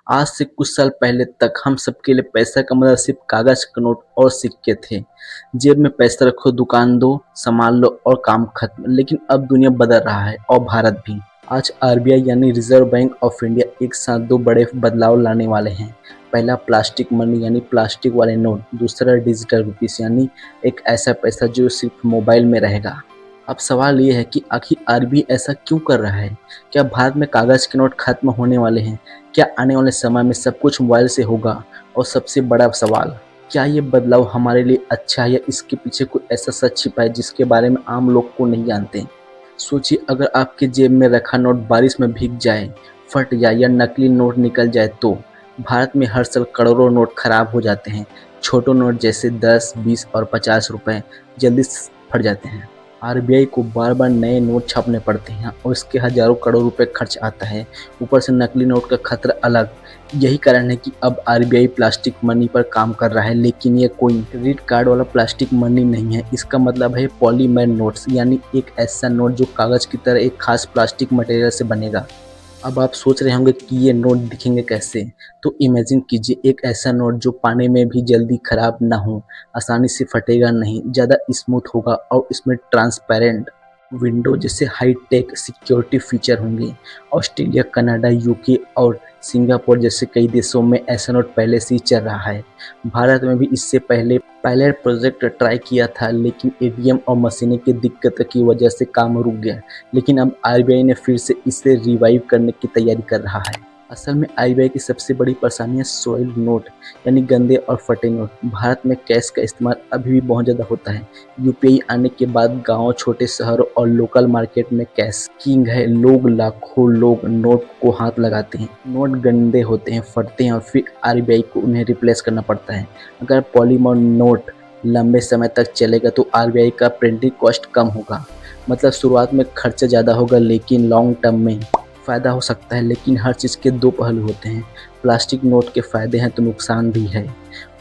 आज से कुछ साल पहले तक हम सबके लिए पैसा का मतलब सिर्फ कागज का नोट और सिक्के थे। जेब में पैसा रखो, दुकान दो, संभाल लो और काम खत्म। लेकिन अब दुनिया बदल रहा है और भारत भी। आज आरबीआई यानी रिजर्व बैंक ऑफ इंडिया एक साथ दो बड़े बदलाव लाने वाले हैं। पहला प्लास्टिक मनी यानी प्लास्टिक वाले नोट, दूसरा डिजिटल रुपीस यानी एक ऐसा पैसा जो सिर्फ मोबाइल में रहेगा। अब सवाल ये है कि आखिर आरबीआई ऐसा क्यों कर रहा है? क्या भारत में कागज के नोट खत्म होने वाले हैं? क्या आने वाले समय में सब कुछ मोबाइल से होगा? और सबसे बड़ा सवाल, क्या ये बदलाव हमारे लिए अच्छा है या इसके पीछे कोई ऐसा सच छिपा है जिसके बारे में आम लोग को नहीं जानते? सोचिए, अगर आपके जेब में रखा नोट बारिश में भीग जाए, फट जाए या नकली नोट निकल जाए तो? भारत में हर साल करोड़ों नोट खराब हो जाते हैं। छोटे नोट जैसे 10, 20 और 50 रुपए जल्दी फट जाते हैं। आरबीआई को बार बार नए नोट छापने पड़ते हैं और इसके हजारों करोड़ रुपए खर्च आता है। ऊपर से नकली नोट का खतरा अलग। यही कारण है कि अब आरबीआई प्लास्टिक मनी पर काम कर रहा है, लेकिन ये कोई क्रेडिट कार्ड वाला प्लास्टिक मनी नहीं है। इसका मतलब है पॉलीमर नोट्स, यानी एक ऐसा नोट जो कागज की तरह एक खास प्लास्टिक मटेरियल से बनेगा। अब आप सोच रहे होंगे कि ये नोट दिखेंगे कैसे? तो इमेजिन कीजिए एक ऐसा नोट जो पाने में भी जल्दी खराब ना हो, आसानी से फटेगा नहीं, ज़्यादा स्मूथ होगा और इसमें ट्रांसपेरेंट विंडो जैसे हाई टेक सिक्योरिटी फीचर होंगे। ऑस्ट्रेलिया, कनाडा, यूके और सिंगापुर जैसे कई देशों में ऐसा नोट पहले से ही चल रहा है। भारत में भी इससे पहले पायलट प्रोजेक्ट ट्राई किया था, लेकिन एटीएम और मशीनें की दिक्कत की वजह से काम रुक गया। लेकिन अब आरबीआई ने फिर से इसे रिवाइव करने की तैयारी कर रहा है। असल में आरबीआई की सबसे बड़ी परेशानी है सॉइल नोट, यानी गंदे और फटे नोट। भारत में कैश का इस्तेमाल अभी भी बहुत ज़्यादा होता है। यूपीआई आने के बाद गांव, छोटे शहरों और लोकल मार्केट में कैश किंग है। लाखों लोग नोट को हाथ लगाते हैं। नोट गंदे होते हैं, फटते हैं और फिर आरबीआई को उन्हें रिप्लेस करना पड़ता है। अगर पॉलीमर नोट लंबे समय तक चलेगा तो आरबीआई का प्रिंटिंग कॉस्ट कम होगा। मतलब शुरुआत में खर्चा ज़्यादा होगा, लेकिन लॉन्ग टर्म में फ़ायदा हो सकता है। लेकिन हर चीज़ के दो पहलू होते हैं। प्लास्टिक नोट के फ़ायदे हैं तो नुकसान भी है।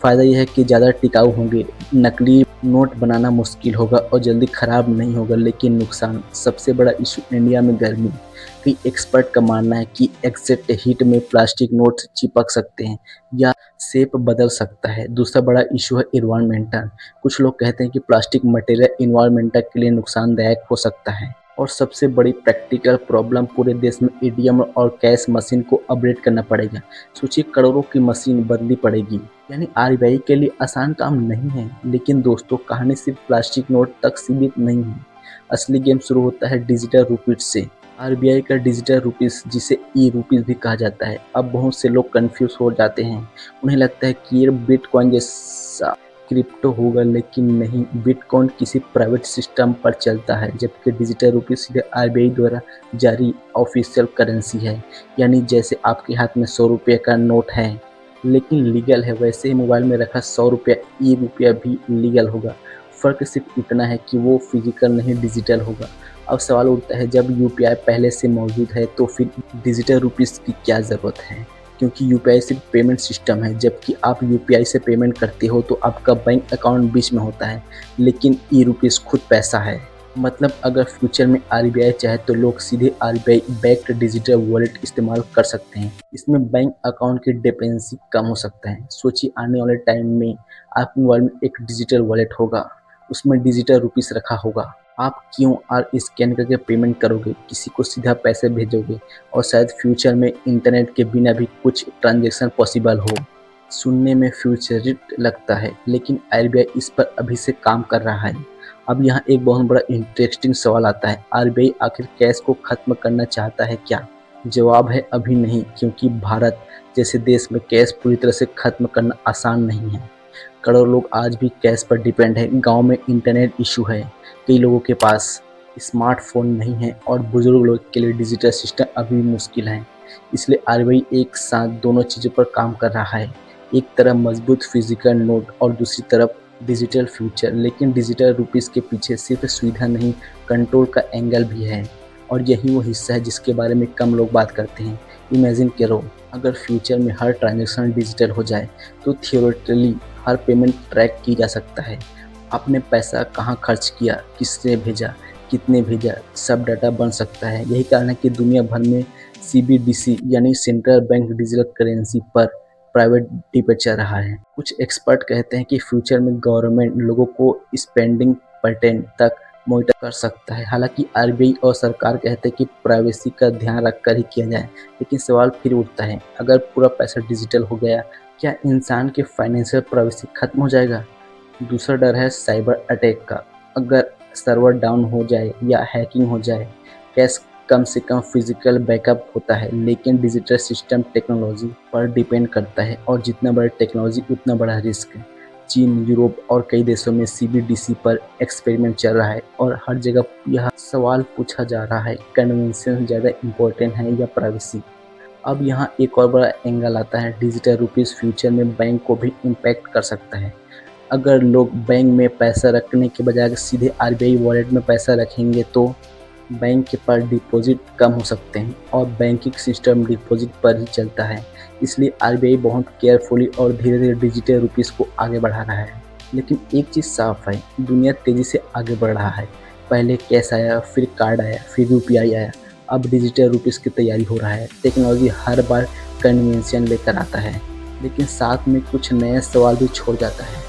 फ़ायदा यह है कि ज़्यादा टिकाऊ होंगे, नकली नोट बनाना मुश्किल होगा और जल्दी ख़राब नहीं होगा। लेकिन नुकसान, सबसे बड़ा इशू इंडिया में गर्मी। कई एक्सपर्ट का मानना है कि एक्सेट हीट में प्लास्टिक नोट चिपक सकते हैं या शेप बदल सकता है। दूसरा बड़ा इशू है इन्वायरमेंटल। कुछ लोग कहते हैं कि प्लास्टिक मटेरियल इन्वायरमेंटल के लिए नुकसानदायक हो सकता है। और सबसे बड़ी प्रैक्टिकल प्रॉब्लम, पूरे देश में एटीएम और कैश मशीन को अपग्रेड करना पड़ेगा। सोचिए, करोड़ों की मशीन बदलनी पड़ेगी। यानी आरबीआई के लिए आसान काम नहीं है। लेकिन दोस्तों, कहानी सिर्फ प्लास्टिक नोट तक सीमित नहीं है। असली गेम शुरू होता है डिजिटल रुपीस से। आरबीआई का डिजिटल रुपीस, जिसे ई रुपीस भी कहा जाता है। अब बहुत से लोग कंफ्यूज हो जाते हैं। उन्हें लगता है कि ये बिटकॉइन जैसा क्रिप्टो होगा, लेकिन नहीं। बिटकॉइन किसी प्राइवेट सिस्टम पर चलता है, जबकि डिजिटल रुपीस सीधे आरबीआई द्वारा जारी ऑफिशियल करेंसी है। यानी जैसे आपके हाथ में 100 रुपये का नोट है लेकिन लीगल है, वैसे ही मोबाइल में रखा 100 रुपया ई रुपया भी लीगल होगा। फ़र्क सिर्फ इतना है कि वो फिजिकल नहीं, डिजिटल होगा। अब सवाल उठता है, जब यूपीआई पहले से मौजूद है तो फिर डिजिटल रुपीस की क्या ज़रूरत है? क्योंकि यूपीआई सिर्फ पेमेंट सिस्टम है। जबकि आप यूपीआई से पेमेंट करते हो तो आपका बैंक अकाउंट बीच में होता है, लेकिन ई रुपीस खुद पैसा है। मतलब अगर फ्यूचर में आरबीआई चाहे तो लोग सीधे आरबीआई बैक्ड डिजिटल वॉलेट इस्तेमाल कर सकते हैं। इसमें बैंक अकाउंट की डिपेंडेंसी कम हो सकता है। सोचिए, आने वाले टाइम में आपके मोबाइल में एक डिजिटल वॉलेट होगा, उसमें डिजिटल रुपीस रखा होगा। आप क्यूआर स्कैन करके पेमेंट करोगे, किसी को सीधा पैसे भेजोगे और शायद फ्यूचर में इंटरनेट के बिना भी कुछ ट्रांजैक्शन पॉसिबल हो। सुनने में फ्यूचरिस्ट लगता है, लेकिन आरबीआई इस पर अभी से काम कर रहा है। अब यहाँ एक बहुत बड़ा इंटरेस्टिंग सवाल आता है, आरबीआई आखिर कैश को खत्म करना चाहता है क्या? जवाब है अभी नहीं, क्योंकि भारत जैसे देश में कैश पूरी तरह से खत्म करना आसान नहीं है। करोड़ों लोग आज भी कैश पर डिपेंड है। गांव में इंटरनेट इशू है, कई लोगों के पास स्मार्टफोन नहीं है और बुजुर्ग लोग के लिए डिजिटल सिस्टम अभी भी मुश्किल है। इसलिए आरबीआई एक साथ दोनों चीज़ों पर काम कर रहा है। एक तरफ मजबूत फिजिकल नोट और दूसरी तरफ डिजिटल फ्यूचर। लेकिन डिजिटल रुपीस के पीछे सिर्फ सुविधा नहीं, कंट्रोल का एंगल भी है। और यही वो हिस्सा है जिसके बारे में कम लोग बात करते हैं। इमेजिन करो, अगर फ्यूचर में हर ट्रांजैक्शन डिजिटल हो जाए तो थियोरेटिकली हर पेमेंट ट्रैक की जा सकता है। आपने पैसा कहाँ खर्च किया, किसने भेजा, कितने भेजा, सब डाटा बन सकता है। यही कारण है कि दुनिया भर में सीबीडीसी यानी सेंट्रल बैंक डिजिटल करेंसी पर प्राइवेट डिबेंचर रहा है। कुछ एक्सपर्ट कहते हैं कि फ्यूचर में गवर्नमेंट लोगों को स्पेंडिंग पैटर्न तक मॉनिटर कर सकता है। हालांकि आरबीआई और सरकार कहते हैं कि प्राइवेसी का ध्यान रखकर ही किया जाए, लेकिन सवाल फिर उठता है, अगर पूरा पैसा डिजिटल हो गया, क्या इंसान की फाइनेंशियल प्राइवेसी खत्म हो जाएगा? दूसरा डर है साइबर अटैक का। अगर सर्वर डाउन हो जाए या हैकिंग हो जाए, कैश कम से कम फिजिकल बैकअप होता है, लेकिन डिजिटल सिस्टम टेक्नोलॉजी पर डिपेंड करता है और जितना बड़ा टेक्नोलॉजी उतना बड़ा रिस्क है। चीन, यूरोप और कई देशों में सीबीडीसी पर एक्सपेरिमेंट चल रहा है और हर जगह यह सवाल पूछा जा रहा है, कन्वेंशन ज़्यादा इम्पोर्टेंट है या प्राइवेसी? अब यहाँ एक और बड़ा एंगल आता है, डिजिटल रुपीस फ्यूचर में बैंक को भी इम्पैक्ट कर सकता है। अगर लोग बैंक में पैसा रखने के बजाय सीधे आरबीआई वॉलेट में पैसा रखेंगे तो बैंक के पास डिपॉजिट कम हो सकते हैं और बैंकिंग सिस्टम डिपॉजिट पर ही चलता है। इसलिए आरबीआई बहुत केयरफुली और धीरे धीरे डिजिटल रुपीस को आगे बढ़ा रहा है। लेकिन एक चीज़ साफ है, दुनिया तेज़ी से आगे बढ़ रहा है। पहले कैश आया, फिर कार्ड आया, फिर यूपीआई आया, अब डिजिटल रुपीस की तैयारी हो रहा है। टेक्नोलॉजी हर बार कन्वेंशन लेकर आता है, लेकिन साथ में कुछ नए सवाल भी छोड़ जाता है।